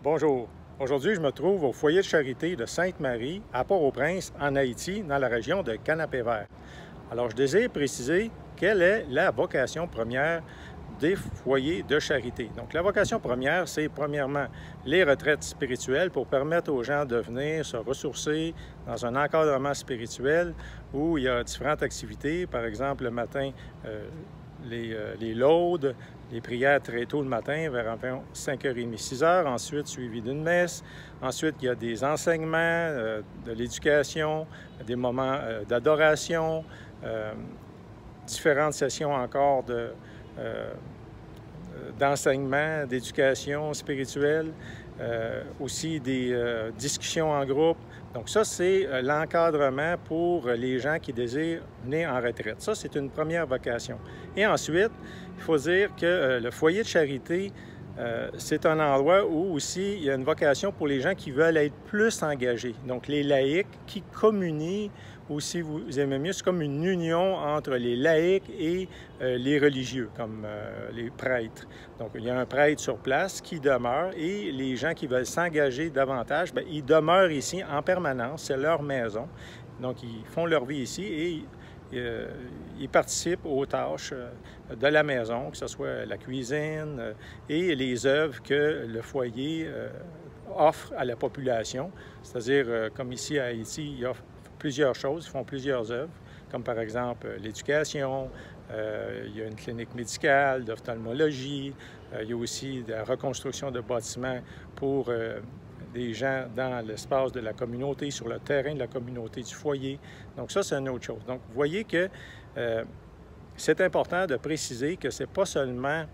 Bonjour. Aujourd'hui, je me trouve au foyer de charité de Sainte-Marie, à Port-au-Prince, en Haïti, dans la région de Canapé-Vert. Alors, je désire préciser quelle est la vocation première des foyers de charité. Donc, la vocation première, c'est premièrement les retraites spirituelles pour permettre aux gens de venir se ressourcer dans un encadrement spirituel où il y a différentes activités. Par exemple, le matin, les laudes, les prières très tôt le matin, vers environ 5h30, 6h, ensuite suivi d'une messe. Ensuite, il y a des enseignements, de l'éducation, des moments d'adoration, différentes sessions encore d'enseignement, d'éducation spirituelle, aussi des discussions en groupe. Donc ça, c'est l'encadrement pour les gens qui désirent venir en retraite. Ça, c'est une première vocation. Et ensuite, il faut dire que le foyer de charité, c'est un endroit où aussi il y a une vocation pour les gens qui veulent être plus engagés. Donc les laïcs qui communient, ou si vous aimez mieux, c'est comme une union entre les laïcs et les religieux, comme les prêtres. Donc il y a un prêtre sur place qui demeure et les gens qui veulent s'engager davantage, bien, ils demeurent ici en permanence, c'est leur maison. Donc ils font leur vie ici et ils participent aux tâches de la maison, que ce soit la cuisine et les œuvres que le foyer offre à la population. C'est-à-dire, comme ici à Haïti, ils offrent plusieurs choses, ils font plusieurs œuvres, comme par exemple l'éducation, il y a une clinique médicale, d'ophtalmologie, il y a aussi de la reconstruction de bâtiments pour des gens dans l'espace de la communauté, sur le terrain de la communauté du foyer. Donc ça, c'est une autre chose. Donc, vous voyez que c'est important de préciser que ce n'est pas seulement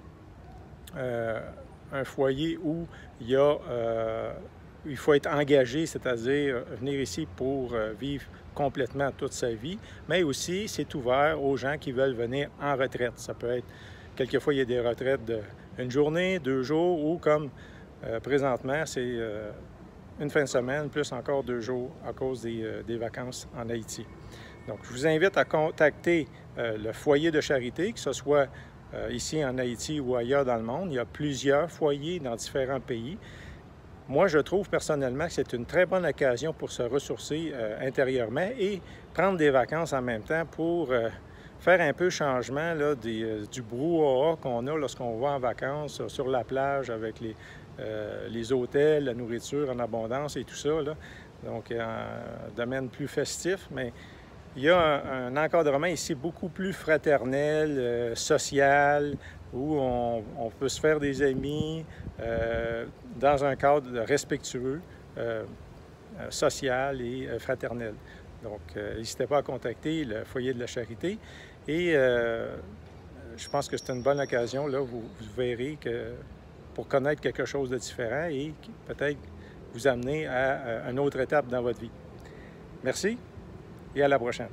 un foyer où il faut être engagé, c'est-à-dire venir ici pour vivre complètement toute sa vie, mais aussi c'est ouvert aux gens qui veulent venir en retraite. Ça peut être, quelquefois, il y a des retraites d'une journée, 2 jours, ou comme présentement, c'est une fin de semaine, plus encore 2 jours à cause des vacances en Haïti. Donc, je vous invite à contacter le foyer de charité, que ce soit ici en Haïti ou ailleurs dans le monde. Il y a plusieurs foyers dans différents pays. Moi, je trouve personnellement que c'est une très bonne occasion pour se ressourcer intérieurement et prendre des vacances en même temps pour faire un peu changement là, du brouhaha qu'on a lorsqu'on va en vacances sur la plage avec les hôtels, la nourriture en abondance et tout ça, là. Donc, un domaine plus festif, mais il y a un encadrement ici beaucoup plus fraternel, social, où on peut se faire des amis dans un cadre respectueux, social et fraternel. Donc, n'hésitez pas à contacter le foyer de la charité. Et je pense que c'est une bonne occasion, là, vous verrez que pour connaître quelque chose de différent et peut-être vous amener à une autre étape dans votre vie. Merci et à la prochaine.